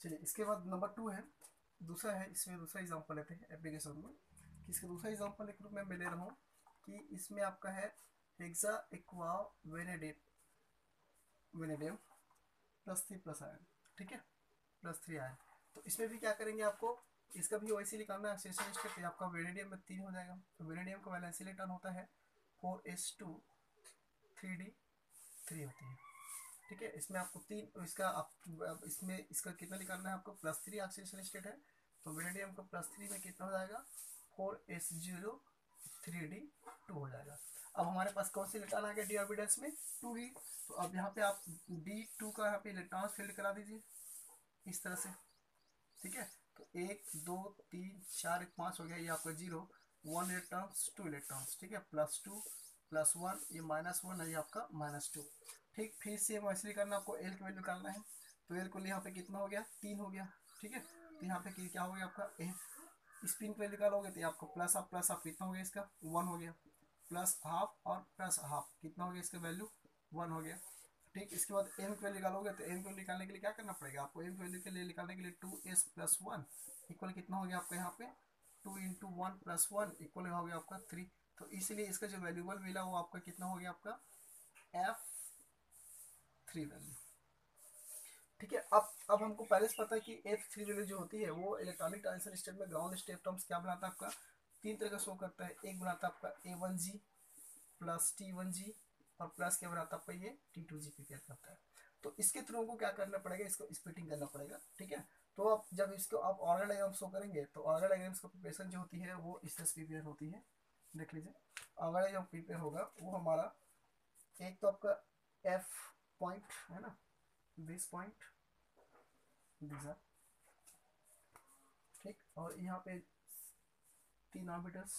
चलिए इसके बाद नंबर 2 है, दूसरा है, इसमें दूसरा एग्जांपल लेते हैं एप्लीकेशन में। कि इसका दूसरा एग्जांपल एक रूप में मैं ले रहा हूँ कि इसमें आपका है hexa aqua vanadate vanadium plus 3 plus ion, ठीक है, प्लस 3 आयन। तो इसमें भी क्या करेंगे, आपको इसका भी वैसे निकालना है ऑक्सीडेशन स्टेट। आपका वेनेडियम में 3 हो जाएगा, तो वेनेडियम का वैलेंसी इलेक्ट्रॉन होता है 4s2 3d3 होती है, ठीक है। इसमें आपको तीन इसका इसमें इसका कितना निकालना है आपको, +3 ऑक्सीडेशन स्टेट है, तो वेनेडियम का +3 में कितना हो जाएगा 4s0 3d2 हो जाएगा। अब हमारे पास कौन सी इलेक्ट्रॉन आ गया डी ऑर्बिटल्स में, 2d। तो अब यहाँ पे आप d2 का यहाँ पे इलेक्ट्रॉन फील्ड करा दीजिए इस तरह से, ठीक है। तो 1 2 3 4 5 हो गया, ये आपका 0 1 इलेक्ट्रॉन्स 2 इलेक्ट्रॉन्स, ठीक है, +2 +1, ये -1 है, ये आपका -2, ठीक। फिर से हम ऐसे करना, आपको एल की वैल्यू निकालना है। तो एल को यहाँ पे कितना हो गया 3 हो गया, ठीक है। तो यहाँ पे क्या हो गया आपका ए, स्पिन पे निकालोगे तो आपको प्लस हाफ कितना हो गया इसका 1 हो गया, प्लस हाफ और प्लस हाफ कितना हो गया इसका वैल्यू 1 हो गया, ठीक। इसके बाद एम की वैल्यू निकालोगे तो एम की वैल्यू निकालने के लिए क्या करना पड़ेगा आपको, एम की वैल्यू के लिए निकालने के लिए 2s+1 इक्वल कितना हो गया आपका यहाँ पे 2 × 1 + 1 इक्वल हो गया आपका 3। तो इसलिए इसका जो वैल्यूबल मिला वो आपका कितना हो गया आपका F3 वैल्यू, ठीक है। अब हमको पहले से पता है कि F3 वैल्यू जो होती है वो इलेक्ट्रॉनिक ट्रांजिशन स्टेट में ग्राउंड स्टेट टर्म्स क्या बनाता है आपका, 3 तरह का शो करता है। एक बनाता है आपका A1G प्लस T1G, और प्लस क्या बनाता है आपका ये T2G प्रिपेयर करता है। तो इसके थ्रू को क्या करना पड़ेगा, इसको स्प्लिटिंग करना पड़ेगा, ठीक है। तो अब जब इसको आप ऑर्गन डायग्राम शो करेंगे तो ऑर्गन डायग्राम्स का प्रिपरेशन जो होती है वो इस तरह से प्रिपेयर होती है, देख लीजिए। ऑर्गन डायग्राम प्रिपेयर होगा वो हमारा, एक तो आपका F पॉइंट है ना, दिस पॉइंट दिस, ठीक, और यहाँ पे 3 ऑर्बिटल्स,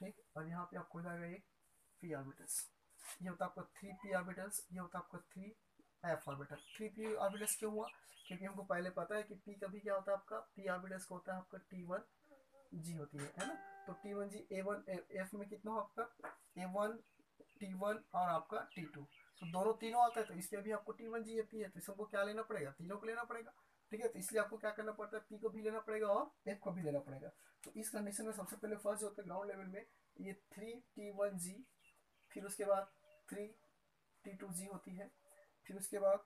ठीक, और यहाँ पे आपको हो जाएगा एक p ऑर्बिटल्स। ये होता है आपका 3p ऑर्बिटल्स, ये होता है आपका 3f ऑर्बिटल। 3p ऑर्बिटल्स क्यों हुआ, क्योंकि हमको पहले पता है कि p का भी क्या होता है आपका, p ऑर्बिटल्स का होता है आपका T1G होती है ना। तो T1G A1 F में कितना हो आपका A1 T1 और आपका T2, तो दोनों तीनों आता है, तो इसमें भी आपको T1G P है, तो इसको क्या लेना पड़ेगा, तीनों को लेना पड़ेगा, ठीक है। तो इसलिए आपको क्या करना पड़ता है, P को भी लेना पड़ेगा और F को भी लेना पड़ेगा। तो इस कंडीशन में सबसे पहले फर्स्ट जो होता है ग्राउंड लेवल में ये 3T1G, फिर उसके बाद 3T2G होती है, फिर उसके बाद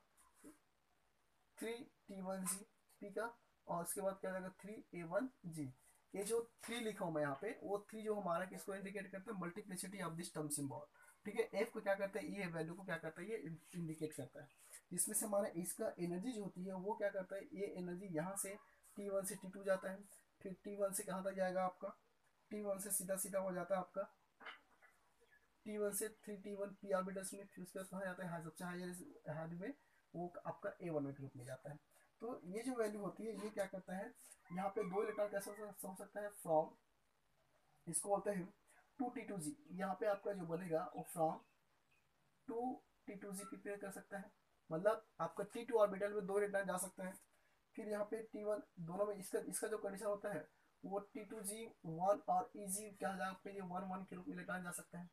3T1G P का, और उसके बाद क्या जाएगा 3A1G। ये जो 3 लिखा हूँ मैं यहाँ पे, वो 3 जो हमारा किसको इंडिकेट करता है, multiplicity of this term symbol, ठीक है। F को क्या करता है, ये वैल्यू को क्या करता है, ये इंडिकेट करता है। इसमें से हमारा इसका एनर्जी जो होती है वो क्या करता है, ये एनर्जी यहाँ से T1 से T2 जाता है, फिर T1 से कहाँ तक जाएगा आपका, T1 से सीधा सीधा हो जाता है आपका T1 से 3T1 p ऑर्बिटल्स में, फिर उसके बाद कहाँ जाता है, सबसे हायर हाइट में वो आपका A1 में ग्रुप में जाता है। तो ये जो वैल्यू होती है ये क्या करता है, यहाँ पे 2 इलेक्ट्रॉन कैसे हो सकता है, फ्रॉम, इसको बोलते हैं 2T2G, यहाँ पे आपका जो बनेगा वो फ्रॉम 2T2G प्रिपेयर कर सकता है, मतलब आपका T2 ऑर्बिटल में 2 इलेक्ट्रॉन जा सकते हैं। फिर यहाँ पे T1 दोनों में इसका इसका जो कंडीशन होता है वो T2G1 और EG क्या जाएगा आपका, ये 1 1 के रूप में इलेक्ट्रॉन जा सकते हैं।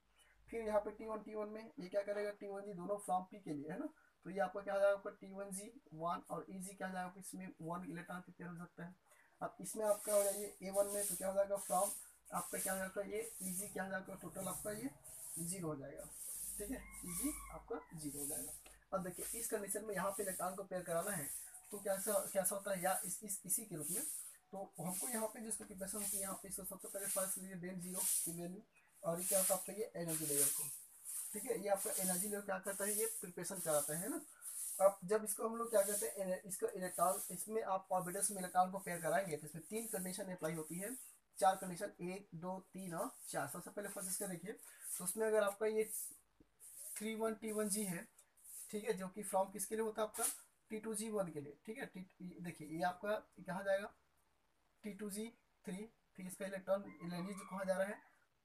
फिर यहाँ पे T1 में ये क्या करेगा, T1G दोनों फ्रॉम P के लिए है ना, तो ये आपका क्या हो जाएगा, आपका T1G1 और EG क्या हो जाएगा, इसमें 1 इलेक्ट्रॉन प्रिपेयर हो सकता है। अब इसमें आपका हो जाएगा A1 में, तो क्या हो जाएगा फ्रॉम आपका क्या हो जाएगा, ये EG क्या हो जाएगा, टोटल आपका ये 0 हो जाएगा, ठीक है, EG आपका 0 हो जाएगा। अब देखिए इस कंडीशन में यहाँ पे इलेक्ट्रॉन को पेयर कराना है तो कैसा कैसा होता है, या इसी के रूप में। तो हमको यहाँ पे जिसको प्रिपरेशन होती है, यहाँ पे इसको सबसे पहले फर्स्ट लीजिए डेल 0 की वैल्यू, और ये क्या होता है आपका ये एनर्जी लेवल को, ठीक है। ये आपका एनर्जी लेवल क्या करता है, ये प्रिपरेशन कराता है ना। अब जब इसको हम लोग क्या करते हैं, इसको इलेक्ट्रॉन, इसमें आप ऑर्बिटल्स में इलेक्ट्रॉन को पेयर कराएंगे तो इसमें 3 कंडीशन अप्लाई होती है, 4 कंडीशन, 1 2 3 और 4। सबसे पहले फर्स्ट इसका देखिए, तो उसमें अगर आपका ये 3 1 T1G है, ठीक है, जो कि फ्रॉम किसके लिए होता है आपका T2G1 के लिए, ठीक है। देखिए ये आपका कहाँ जाएगा T2G3, फिर इसका इलेक्ट्रॉन एनर्जी जो कहाँ जा रहा है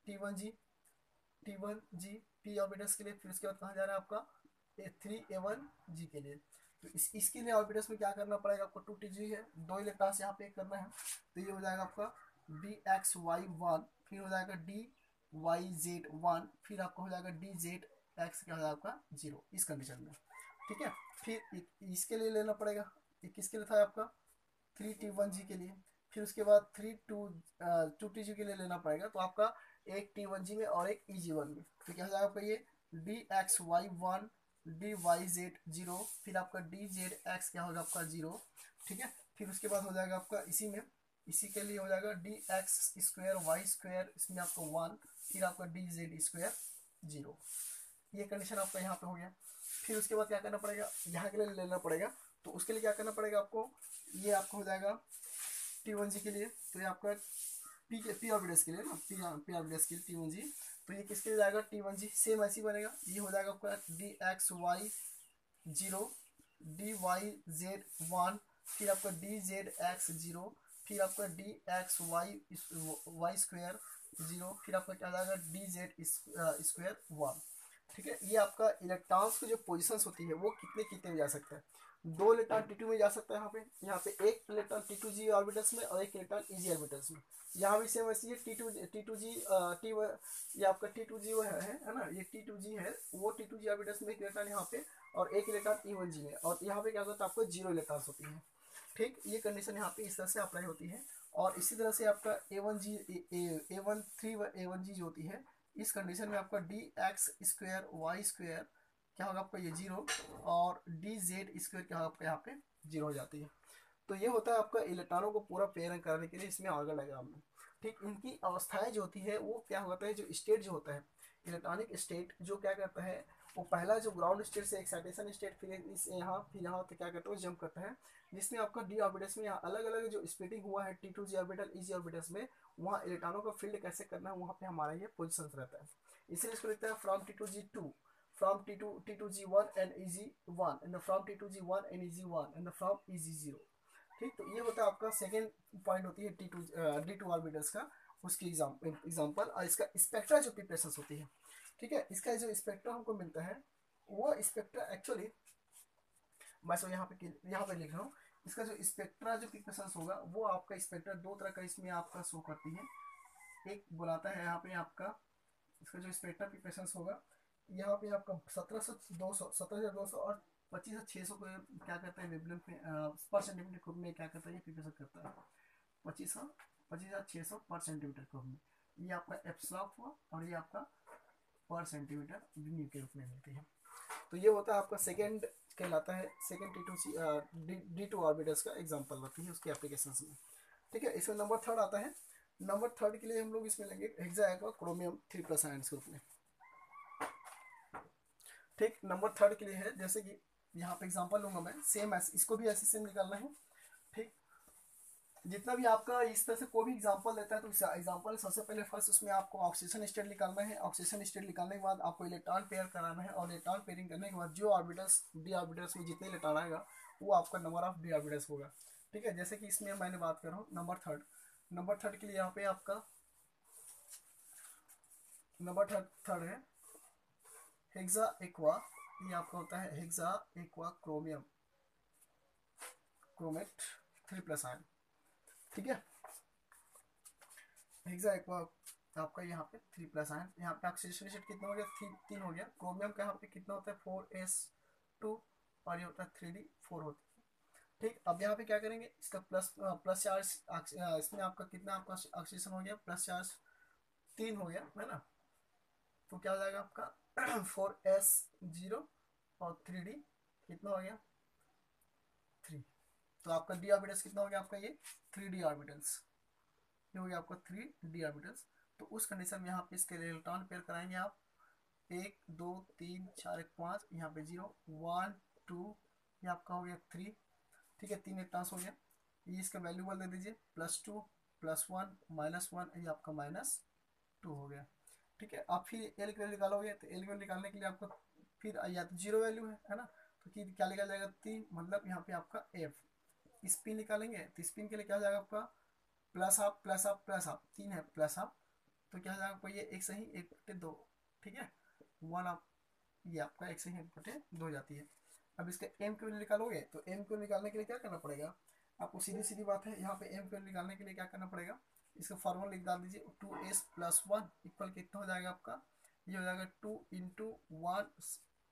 T1G P ऑर्बिटल्स के लिए, फिर उसके बाद कहाँ जा रहा है आपका A3A1G के लिए। तो इसके लिए ऑर्बिटल्स में क्या करना पड़ेगा आपको, 2T G है, 2 इलेक्ट्रॉन्स यहाँ पे करना है, तो ये हो जाएगा आपका DXY1, फिर हो जाएगा DYZ1, फिर आपका हो जाएगा DZX क्या हो जाएगा आपका 0 इस कंडीशन में, ठीक है। फिर इसके लिए लेना पड़ेगा ये किसके लिए था आपका 3T1G के लिए। फिर उसके बाद 2TG के लिए लेना पड़ेगा, तो आपका एक T1G में और एक EG1 में। तो क्या हो जाएगा आपका ये DXY1 DYZ0, फिर आपका DZX क्या होगा आपका 0, ठीक है। फिर उसके बाद हो जाएगा आपका इसी के लिए हो जाएगा DX² Y², इसमें आपका 1, फिर आपका DZ² 0। ये कंडीशन आपका यहाँ पे हो गया। फिर उसके बाद क्या करना पड़ेगा, यहाँ के लिए लेना पड़ेगा, तो उसके लिए क्या करना पड़ेगा आपको, ये आपका हो जाएगा T1G के लिए, तो ये आपका पी ऑर्बिटल्स के लिए ना, पी ऑर्बिटल्स के लिए T1G। तो ये किसके लिए जाएगा T1G, सेम ऐसी बनेगा, ये हो जाएगा आपका DXY0 DYZ1, फिर आपका DZX0, फिर आपका DXY² 0, फिर आपका क्या जाएगा DZ² 1, ठीक है। ये आपका इलेक्ट्रॉन्स की जो पोजीशंस होती है वो कितने कितने में जा सकता है, 2 इलेक्ट्रॉन T2 में जा सकता है, यहाँ पे एक इलेक्ट्रॉन T2G ऑर्बिटल्स में और एक इलेक्ट्रॉन EG ऑर्बिटल्स में। यहाँ भी सेम ऐसी है T2G ये आपका T2G वो है ना, ये T2G है, वो T2G ऑर्बिटल्स में एक इलेक्ट्रॉन यहाँ पे और एक इलेक्ट्रॉन E1G में, और यहाँ पे क्या होता है आपको 0 इलेक्ट्रॉन्स होती है, ठीक। ये कंडीशन यहाँ पे इस तरह से अप्लाई होती है। और इसी तरह से आपका A1G जो होती है, इस कंडीशन में आपका DX² Y² क्या होगा आपका ये 0, और DZ² क्या होगा आपका यहाँ पे 0 हो जाती है। तो ये होता है आपका इलेक्ट्रॉनों को पूरा पेयरिंग कराने के लिए इसमें ऑर्गन डायग्राम में, ठीक। इनकी अवस्थाएं जो होती है वो क्या होता है, जो स्टेट जो होता है इलेक्ट्रॉनिक स्टेट, जो क्या करता है, वो पहला जो ग्राउंड स्टेट से एक्साइटेशन स्टेट, फिर इस यहाँ फिर यहाँ तो क्या करता है जंप करता है, जिसमें आपका डी ऑर्बिटल्स में यहाँ अलग अलग जो स्प्लिटिंग हुआ है T2G ऑर्बिटल EG ऑर्बिटल्स में, वहाँ इलेक्ट्रॉनों का फील्ड कैसे करना है वहाँ पे हमारा ये पोजिशन रहता है। इसलिए इसको लिखता है from T2G2, from T2G1 and EG1, and from T2G1 and EG1, and from EG0, ठीक। तो ये होता है आपका सेकेंड पॉइंट होती है D2 ऑर्बिटल्स का, उसकी एग्जांपल। और इसका स्पेक्ट्रा जो प्रिपरेशन होती है, ठीक है, इसका जो स्पेक्ट्रा हमको मिलता है वो स्पेक्ट्रा एक्चुअली मैं सो यहाँ पे लिख रहा हूँ, इसका जो स्पेक्ट्रा जो प्रिपरेशन होगा वो आपका स्पेक्ट्रा दो तरह का इसमें आपका शो करती है। एक बुलाता है यहाँ पे आपका, इसका जो स्पेक्ट्रा प्रिपरेशन होगा यहाँ पे आपका 17,200 और 25,600 को क्या करता है वेवलेंथ में पर सेंटीमीटर क्यूब में क्या करता है ये प्रिपरेशन करता है 25,600 पर सेंटीमीटर क्यूब में। ये आपका एप्सिलॉन हुआ और ये आपका पर सेंटीमीटर न्यू के रूप में मिलती है। तो ये होता है आपका सेकेंड कहलाता है, सेकेंड D2 ऑर्बिटल्स का एग्जांपल होती है उसके एप्लीकेशंस में, ठीक है। इसमें नंबर थर्ड आता है। नंबर थर्ड के लिए हम लोग इसमें लेंगे हेक्सा क्रोमियम 3+ आयंस ग्रुप में, ठीक। नंबर थर्ड के लिए है, जैसे कि यहाँ पे एग्जांपल लूंगा मैं, सेम ऐसे इसको भी ऐसे सेम निकालना है, ठीक। जितना भी आपका इस तरह से कोई भी एग्जांपल देता है तो एग्जांपल सबसे पहले फर्स्ट उसमें आपको ऑक्सीजन स्टेट निकालना है। ऑक्सीजन स्टेट निकालने के बाद आपको इलेक्ट्रॉन पेयर कराना है, और इलेक्ट्रॉन पेयरिंग करने के बाद जो ऑर्बिटल्स डी ऑर्बिटल्स में जितने इलेक्ट्रॉन आएगा वो आपका नंबर ऑफ डी ऑर्बिटल्स होगा, ठीक है। जैसे कि इसमें मैंने बात कर रहा हूँ नंबर थर्ड के लिए यहाँ पे आपका नंबर थर्ड है हेक्सा एक्वा, ये आपका होता है हेक्सा एक्वा क्रोमेट 3+ आयन, ठीक है। हेक्सा एक्वा आपका यहाँ पे 3+ आयन, यहाँ पे ऑक्सीडेशन स्टेट कितना हो गया 3 हो गया। क्रोमियम का यहाँ पे कितना होता है 4s2 और ये होता है 3d4 होता है, ठीक। अब यहाँ पे क्या करेंगे, इसका प्लस चार्ज इसमें आपका कितना आपका ऑक्सीडेशन हो गया, प्लस चार्ज 3 हो गया है ना। तो क्या हो जाएगा आपका 4s0 और 3d कितना हो गया 3। तो आपका डी ऑर्बिटल्स कितना हो गया आपका ये 3d ऑर्बिटल्स, ये हो गया आपका 3d ऑर्बिटल्स। तो उस कंडीशन में यहाँ पे इसके इलेक्ट्रॉन पेयर कराएंगे आप 1 2 3 4 1 5, यहाँ पे 0 1 2, ये आपका हो गया 3, ठीक है। 3 इलेक्ट्रॉन्स हो गया, ये इसका वैल्यू बोल दे दीजिए +2 +1 -1, ये आपका -2 हो गया, ठीक है। आप फिर एल की वैल्यू निकालोगे तो एल की वैल्यू निकालने के लिए आपको फिर या तो 0 वैल्यू है ना, तो क्या निकाल जाएगा 3, मतलब यहाँ पे आपका एफ। स्पिन निकालेंगे तो स्पिन के लिए क्या हो जाएगा आपका +हाफ 3 है +हाफ, तो क्या हो जाएगा आपको ये एक सही 1/2, ठीक है। 1 आप ये आपका एक सही 1/2 हो जाती है। अब इसका एम क्यू निकालोगे तो एम क्यू निकालने के लिए क्या करना पड़ेगा आपको, सीधी बात है, यहाँ पे एम क्यू निकालने के लिए क्या करना पड़ेगा, इसका फॉर्मूला लिख डाल दीजिए 2s + 1 इक्वल कितना हो जाएगा आपका, ये हो जाएगा 2 × 1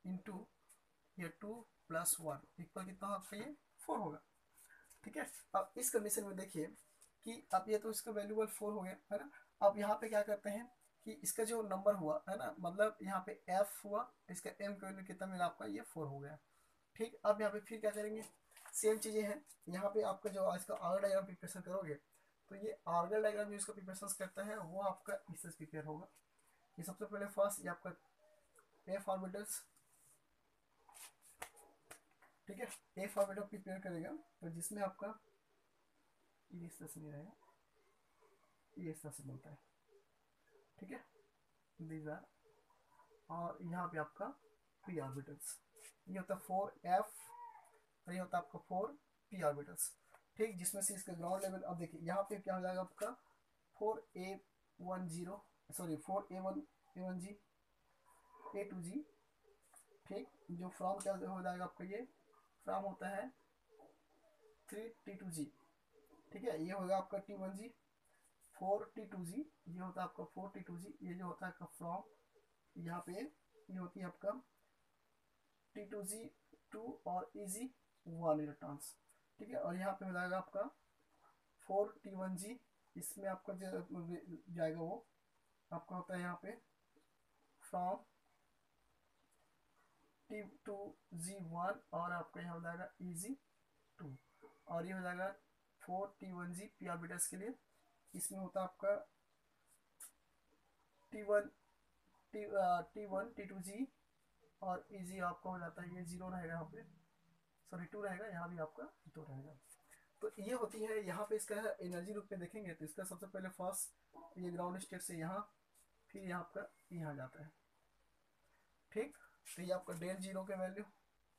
× ये 2 + 1 इक्वल कितना आपका ये 4 होगा, ठीक है। अब इस कंडीशन में देखिए कि अब ये तो इसका वैल्यूबल 4 हो गया है ना। अब यहाँ पे क्या करते हैं कि इसका जो नंबर हुआ है ना, मतलब यहाँ पे एफ हुआ, इसका एम का वैल्यू कितना मिला आपका, ये 4 हो गया। ठीक, अब यहाँ पे फिर क्या करेंगे, सेम चीजें हैं। यहाँ पे आपका जो इसका आर्गल डायग्राम प्रिपरेशन करोगे, तो ये आर्गल डायग्राम जो इसका प्रिपरेशन करता है वो आपका इससे प्रिपेयर होगा। ये सबसे पहले फर्स्ट ये आपका एफ ऑर्बिटल्स, ठीक है, एफ ऑर्बिटल प्रिपेयर करेगा, तो जिसमें आपका ये इस तरह से नहीं रहेगा, ये इस तरह से मिलता है, ठीक है, दीज आर। और यहाँ पे आपका पी ऑर्बिटल्स, ये होता है 4f, और ये होता है आपका 4p ऑर्बिटल्स। ठीक, जिसमें से इसका ग्राउंड लेवल, अब देखिए यहाँ पे क्या हो जाएगा आपका 4a10, सॉरी 4a1g, a2g। ठीक, जो फ्रॉम क्या हो जाएगा आपका, ये फ्रॉम होता है 3t2g। ठीक है, ये होगा आपका t1g, 4t2g, ये होता है आपका 4t2g। ये जो होता है आपका फ्रॉम, यहाँ पे ये होती है आपका t2g 2 और eg 1 इलेक्ट्रॉन्स। ठीक है, और यहाँ पे हो जाएगा आपका 4t1g, इसमें आपका जो जाएगा वो आपका होता है यहाँ पे फ्रॉम t2g1, और आपका यहाँ हो जाएगा eg2, और ये हो जाएगा 4t1g p ऑर्बिटल्स के लिए। इसमें होता है आपका t1 t1 t2g, और eg आपका हो जाता है ये 0 रहेगा यहाँ पे, सॉरी 2 रहेगा, यहाँ भी आपका 2 रहेगा। तो ये होती है यहाँ पे इसका एनर्जी रूप में देखेंगे तो इसका सबसे पहले फर्स्ट ये ग्राउंड स्टेट से यहाँ, फिर यहाँ आपका यहाँ जाता है। ठीक, तो ये आपका डेल जीरो के वैल्यू,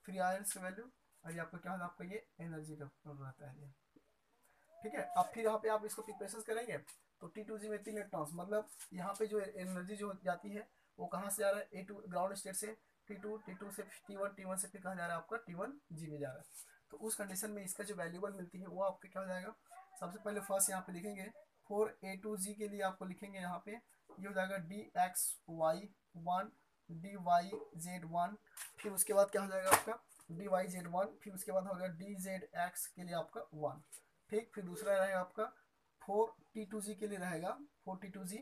फ्री आयंस के वैल्यू, और ये आपका क्या होगा, आपका ये एनर्जी रहता है ये। ठीक है, अब फिर यहाँ पे आप इसको प्रिपरेशन करेंगे तो T2g में 3 इलेक्ट्रॉन्स, मतलब यहाँ पे जो एनर्जी जो जाती है वो कहाँ से जा रहा है, A2 ग्राउंड स्टेट से T2 से T1 से फिर कहाँ जा रहा है आपका T1g में जा रहा है। तो उस कंडीशन में इसका जो वैल्यूबल मिलती है वो आपके क्या हो जाएगा, सबसे पहले फर्स्ट यहाँ पे लिखेंगे 4a2g के लिए आपको लिखेंगे यहाँ पे ये हो जाएगा dxy1 dyz1, फिर उसके बाद क्या हो जाएगा आपका dyz1, फिर उसके बाद होगा dzx के लिए आपका 1। ठीक, फिर दूसरा रहेगा आपका 4t2g के लिए रहेगा 4t2g,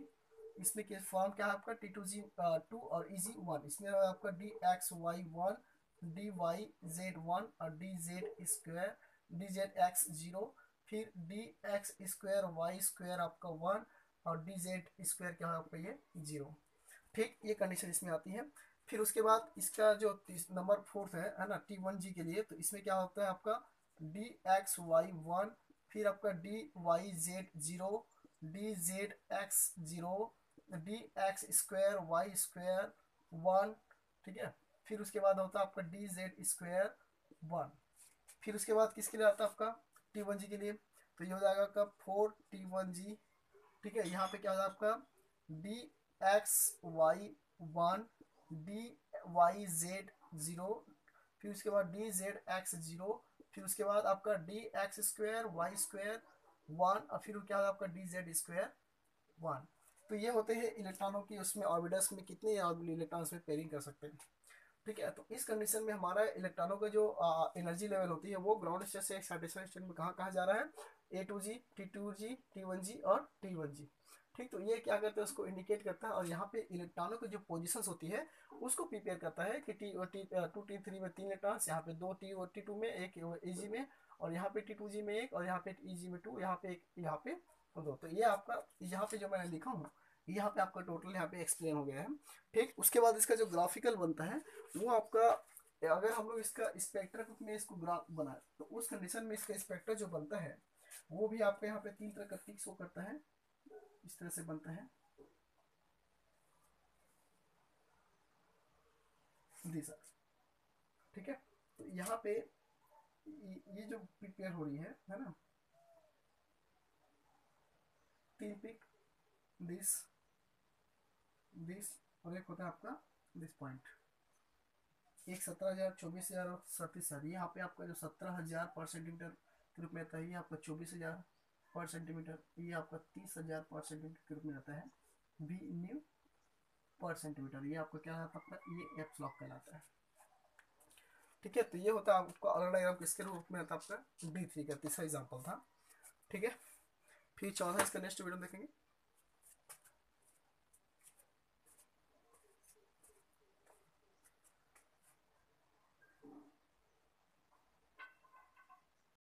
इसमें के फॉर्म क्या है आपका t2g 2 और eg1, इसमें आपका dxy1 dyz1 और dzx0, फिर dx2y2 आपका 1 और dz2 क्या है आपका ये 0। ठीक, ये कंडीशन इसमें आती है। फिर उसके बाद इसका जो नंबर 4 है ना T1g के लिए, तो इसमें क्या होता है आपका dxy1, फिर आपका dyz0 dzx0 dx2y2 1। ठीक है, फिर उसके बाद होता है आपका dz2 1। फिर उसके बाद किसके लिए आता है आपका T1g के लिए, तो ये हो जाएगा आपका 4t1g। ठीक है, यहाँ पे क्या होगा आपका dxy1 dyz0, फिर उसके बाद dzx0, फिर उसके बाद आपका dx2y2 1, और फिर क्या होगा आपका dz2 1। तो ये होते हैं इलेक्ट्रॉनों की उसमें ऑर्बिटल्स में कितने इलेक्ट्रॉन्स में पेयरिंग कर सकते हैं। ठीक है, तो इस कंडीशन में हमारा इलेक्ट्रॉनों का जो एनर्जी लेवल होती है वो ग्राउंड स्टेट से एक्साइटेशन स्टेट में कहाँ कहाँ जा रहा है, A2g T2g T1g और T1g। ठीक, तो ये क्या करता है उसको इंडिकेट करता है, और यहाँ पे इलेक्ट्रॉनों की जो पोजीशंस होती है उसको प्रिपेयर करता है कि T2 T3 में 3 इलेक्ट्रॉन्स, यहाँ पे 2 T2 में, एक Eg में, और यहाँ पे T2g में एक, और यहाँ पे Eg में 2, यहाँ पे एक, यहाँ पे 2। तो ये आपका यहाँ पे जो मैंने लिखा हूँ यहाँ पे आपका टोटल यहाँ पे एक्सप्लेन हो गया है। ठीक, उसके बाद इसका जो ग्राफिकल बनता है वो आपका, अगर हम लोग इसका स्पेक्ट्रम में इसको ग्राफ बनाए तो उस कंडीशन में इसका स्पेक्ट्रम जो बनता है वो भी आपके यहाँ पे 3 तरह का टिक शो करता है, इस तरह से बनता है दिशा। ठीक है, तो यहाँ पे ये जो प्रिपेयर हो रही है ना, 3 पिक, दिस दिस, और एक होता है आपका दिस पॉइंट। एक 17,000, 24,000 और 37,000, यहाँ पे आपका जो 17,000 पर सेंटीमीटर के रूप में आता है, ये आपका 24,000 पर सेंटीमीटर, ये आपका 30,000 पर सेंटीमीटर के रूप में आता है भी न्यू पर सेंटीमीटर। ये आपका क्या आता है, ये एप्स लॉक कहलाता है। ठीक है, तो ये होता है आपको अलग डायग्राम किसके रूप में आता है आपका D3 का तीसरा एग्जाम्पल था। ठीक है, फिर चौथा इसका नेक्स्ट वीडियो देखेंगे।